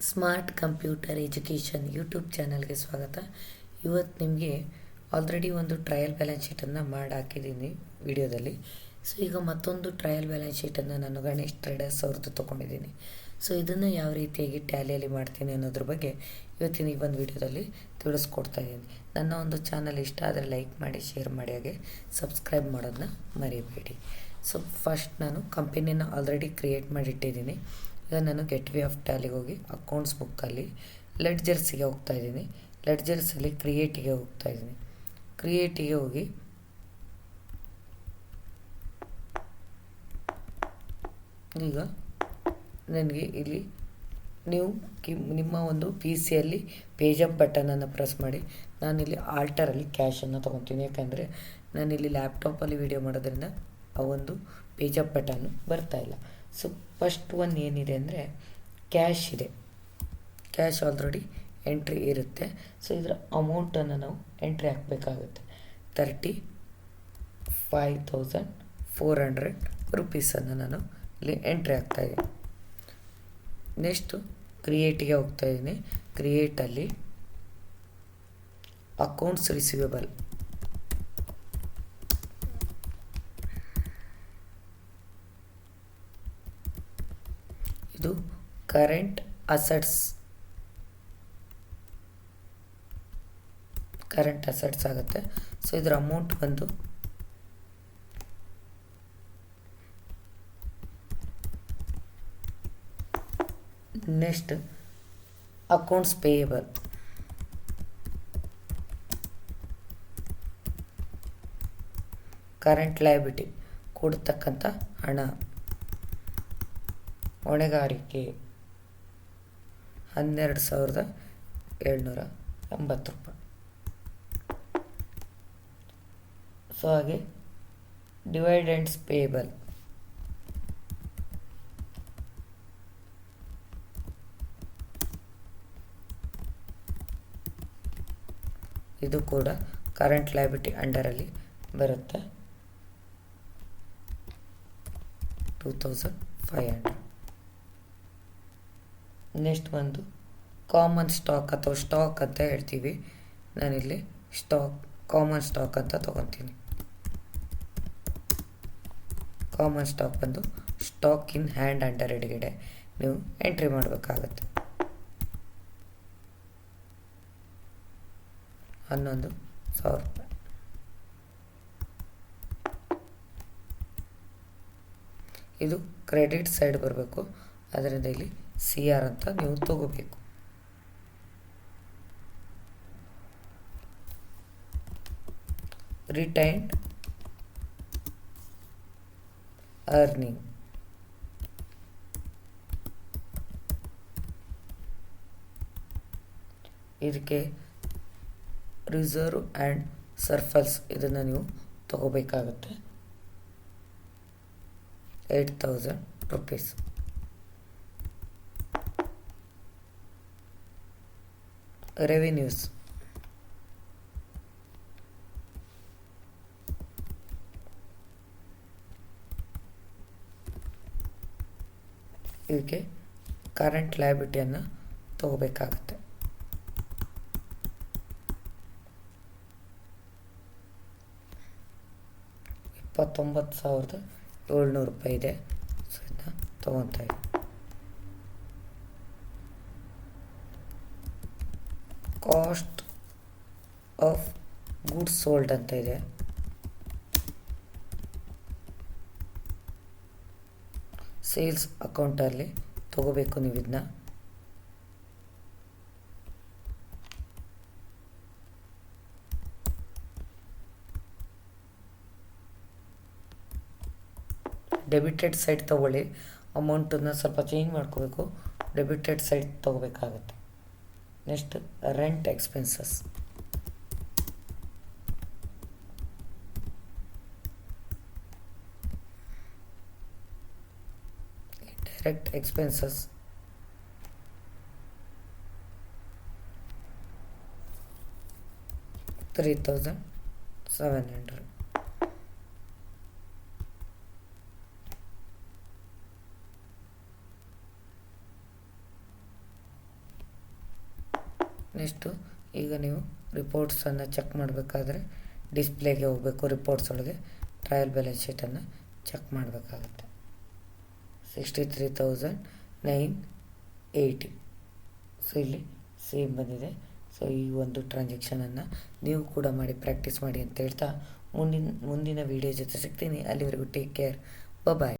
Smart computer education YouTube ಚಾನಲ್ಗೆ ಸ್ವಾಗತ. ಇವತ್ತು ನಿಮಗೆ ಆಲ್ರೆಡಿ ಒಂದು ಟ್ರಯಲ್ ಬ್ಯಾಲೆನ್ಸ್ ಶೀಟನ್ನು ಮಾಡಿ ಹಾಕಿದ್ದೀನಿ ವಿಡಿಯೋದಲ್ಲಿ. ಸೊ ಈಗ ಮತ್ತೊಂದು ಟ್ರಯಲ್ ಬ್ಯಾಲೆನ್ಸ್ ಶೀಟನ್ನು ನಾನು ಗಣೇಶ್ ಟ್ರೇಡರ್ಸ್ ಅವ್ರದ್ದು ತೊಗೊಂಡಿದ್ದೀನಿ. ಸೊ ಇದನ್ನು ಯಾವ ರೀತಿಯಾಗಿ ಟ್ಯಾಲಿಯಲ್ಲಿ ಮಾಡ್ತೀನಿ ಅನ್ನೋದ್ರ ಬಗ್ಗೆ ಇವತ್ತಿನ ಈ ಒಂದು ವಿಡಿಯೋದಲ್ಲಿ ತಿಳಿಸ್ಕೊಡ್ತಾ ಇದ್ದೀನಿ. ನನ್ನ ಒಂದು ಚಾನಲ್ ಇಷ್ಟ ಆದರೆ ಲೈಕ್ ಮಾಡಿ, ಶೇರ್ ಮಾಡಿ, ಹಾಗೆ ಸಬ್ಸ್ಕ್ರೈಬ್ ಮಾಡೋದನ್ನ ಮರಿಬೇಡಿ. ಸೊ ಫಸ್ಟ್ ನಾನು ಕಂಪನಿನ ಆಲ್ರೆಡಿ ಕ್ರಿಯೇಟ್ ಮಾಡಿಟ್ಟಿದ್ದೀನಿ. ಈಗ ನಾನು ಗೆಟ್ವೇ ಆಫ್ ಟ್ಯಾಲಿಗೆ ಹೋಗಿ ಅಕೌಂಟ್ಸ್ ಬುಕ್ಕಲ್ಲಿ ಲೆಡ್ಜರ್ಸಿಗೆ ಹೋಗ್ತಾ ಇದ್ದೀನಿ. ಲೆಡ್ಜರ್ಸಲ್ಲಿ ಕ್ರಿಯೇಟಿಗೆ ಹೋಗ್ತಾ ಇದ್ದೀನಿ. ಕ್ರಿಯೇಟಿಗೆ ಹೋಗಿ ಈಗ ನನಗೆ ಇಲ್ಲಿ ನೀವು ನಿಮ್ಮ ಒಂದು ಪಿ ಸಿಯಲ್ಲಿ ಪೇಜ್ ಅಪ್ ಬಟನನ್ನು ಪ್ರೆಸ್ ಮಾಡಿ ನಾನಿಲ್ಲಿ ಆಲ್ಟರಲ್ಲಿ ಕ್ಯಾಶನ್ನು ತೊಗೊತೀನಿ. ಯಾಕಂದರೆ ನಾನಿಲ್ಲಿ ಲ್ಯಾಪ್ಟಾಪಲ್ಲಿ ವಿಡಿಯೋ ಮಾಡೋದ್ರಿಂದ ಆ ಒಂದು ಪೇಜ್ ಅಪ್ ಬಟನ್ನು ಬರ್ತಾಯಿಲ್ಲ. ಸೊ ಫಸ್ಟ್ ಒನ್ ಏನಿದೆ ಅಂದರೆ ಕ್ಯಾಶ್ ಇದೆ. ಕ್ಯಾಶ್ ಆಲ್ರೆಡಿ ಎಂಟ್ರಿ ಇರುತ್ತೆ. ಸೊ ಇದರ ಅಮೌಂಟನ್ನು ನಾವು ಎಂಟ್ರಿ ಹಾಕಬೇಕಾಗುತ್ತೆ. 35,400 ರುಪೀಸನ್ನು ನಾನು ಇಲ್ಲಿ ಎಂಟ್ರಿ ಹಾಕ್ತಾಯಿದ್ದೀನಿ. ನೆಕ್ಸ್ಟು ಕ್ರಿಯೇಟಿಗೆ ಹೋಗ್ತಾ ಇದ್ದೀನಿ. ಕ್ರಿಯೇಟಲ್ಲಿ ಅಕೌಂಟ್ಸ್ ರಿಸೀವೇಬಲ್ ಇದು ಕರೆಂಟ್ ಅಸೆಟ್ಸ್ ಆಗುತ್ತೆ. ಸೊ ಇದರ ಅಮೌಂಟ್ ಬಂದು next accounts payable current liability ಕೊಡ್ತಕ್ಕಂಥ ಹಣ, ಹೊಣೆಗಾರಿಕೆ 12,780 ರೂಪಾಯಿ. ಸೊ ಹಾಗೆ ಡಿವೈಡೆಂಡ್ಸ್ ಪೇಯಬಲ್ ಇದು ಕೂಡ ಕರೆಂಟ್ ಲಯಬಿಲಿಟಿ ಅಂಡರಲ್ಲಿ ಬರುತ್ತೆ. 2,500. ನೆಕ್ಸ್ಟ್ ಒಂದು ಕಾಮನ್ ಸ್ಟಾಕ್ ಅಥವಾ ಸ್ಟಾಕ್ ಅಂತ ಹೇಳ್ತೀವಿ. ನಾನಿಲ್ಲಿ ಕಾಮನ್ ಸ್ಟಾಕ್ ಅಂತ ತೊಗೊತೀನಿ. ಕಾಮನ್ ಸ್ಟಾಕ್ ಬಂದು ಸ್ಟಾಕ್ ಇನ್ ಹ್ಯಾಂಡ್ ಅಂಡರ್ ಎಡಗಡೆ ನೀವು ಎಂಟ್ರಿ ಮಾಡಬೇಕಾಗತ್ತೆ. 11,000 ರೂಪಾಯಿ. ಇದು ಕ್ರೆಡಿಟ್ ಸೈಡ್ ಬರಬೇಕು. ಅದರಿಂದ ಇಲ್ಲಿ CR ಅಂತ ನೀವು ತಗೋಬೇಕು. ರಿಟೈನ್ಡ್ ಅರ್ನಿಂಗ್ ಇದಕ್ಕೆ ರಿಸರ್ವ್ ಆ್ಯಂಡ್ ಸರ್ಫಲ್ಸ್ ಇದನ್ನು ನೀವು ತಗೋಬೇಕಾಗುತ್ತೆ. 8,000 ರುಪೀಸ್. ರೆವಿನ್ಯೂಸ್ ಇದಕ್ಕೆ ಕರೆಂಟ್ ಲಯಬಿಲಿಟಿಯನ್ನು ತಗೋಬೇಕಾಗುತ್ತೆ. 29,700 ರೂಪಾಯಿ ಇದೆ. ಸೊ ಇದನ್ನ ತೊಗೊತಾ ಇದೆ. ಕಾಸ್ಟ್ ಆಫ್ ಗುಡ್ಸ್ ಸೋಲ್ಡ್ ಅಂತ ಇದೆ. ಸೇಲ್ಸ್ ಅಕೌಂಟಲ್ಲಿ ತಗೋಬೇಕು ನೀವು ಇದನ್ನ. ಡೆಬಿಟೆಡ್ ಸೈಡ್ ತೊಗೊಳ್ಳಿ. ಅಮೌಂಟನ್ನು ಸ್ವಲ್ಪ ಚೇಂಜ್ ಮಾಡ್ಕೋಬೇಕು. ಡೆಬಿಟೆಡ್ ಸೈಡ್ ತೊಗೋಬೇಕಾಗತ್ತೆ. Next rent expenses direct expenses 3,700. Next ಈಗ ನೀವು ರಿಪೋರ್ಟ್ಸನ್ನು ಚೆಕ್ ಮಾಡಬೇಕಾದ್ರೆ ಡಿಸ್ಪ್ಲೇಗೆ ಹೋಗಬೇಕು. ರಿಪೋರ್ಟ್ಸ್ ಒಳಗೆ ಟ್ರಯಲ್ ಬ್ಯಾಲೆನ್ಸ್ ಶೀಟನ್ನು ಚೆಕ್ ಮಾಡಬೇಕಾಗತ್ತೆ. 63,980. ಸೊ ಇಲ್ಲಿ ಸೇಮ್ ಬಂದಿದೆ. ಸೊ ಈ ಒಂದು ಟ್ರಾನ್ಸಾಕ್ಷನನ್ನು ನೀವು ಕೂಡ ಮಾಡಿ ಪ್ರಾಕ್ಟೀಸ್ ಮಾಡಿ ಅಂತ ಹೇಳ್ತಾ ಮುಂದಿನ ವೀಡಿಯೋ ಜೊತೆ ಸಿಗ್ತೀನಿ. ಅಲ್ಲಿವರೆಗೂ ಟೇಕ್ ಕೇರ್. ಬಾಯ್.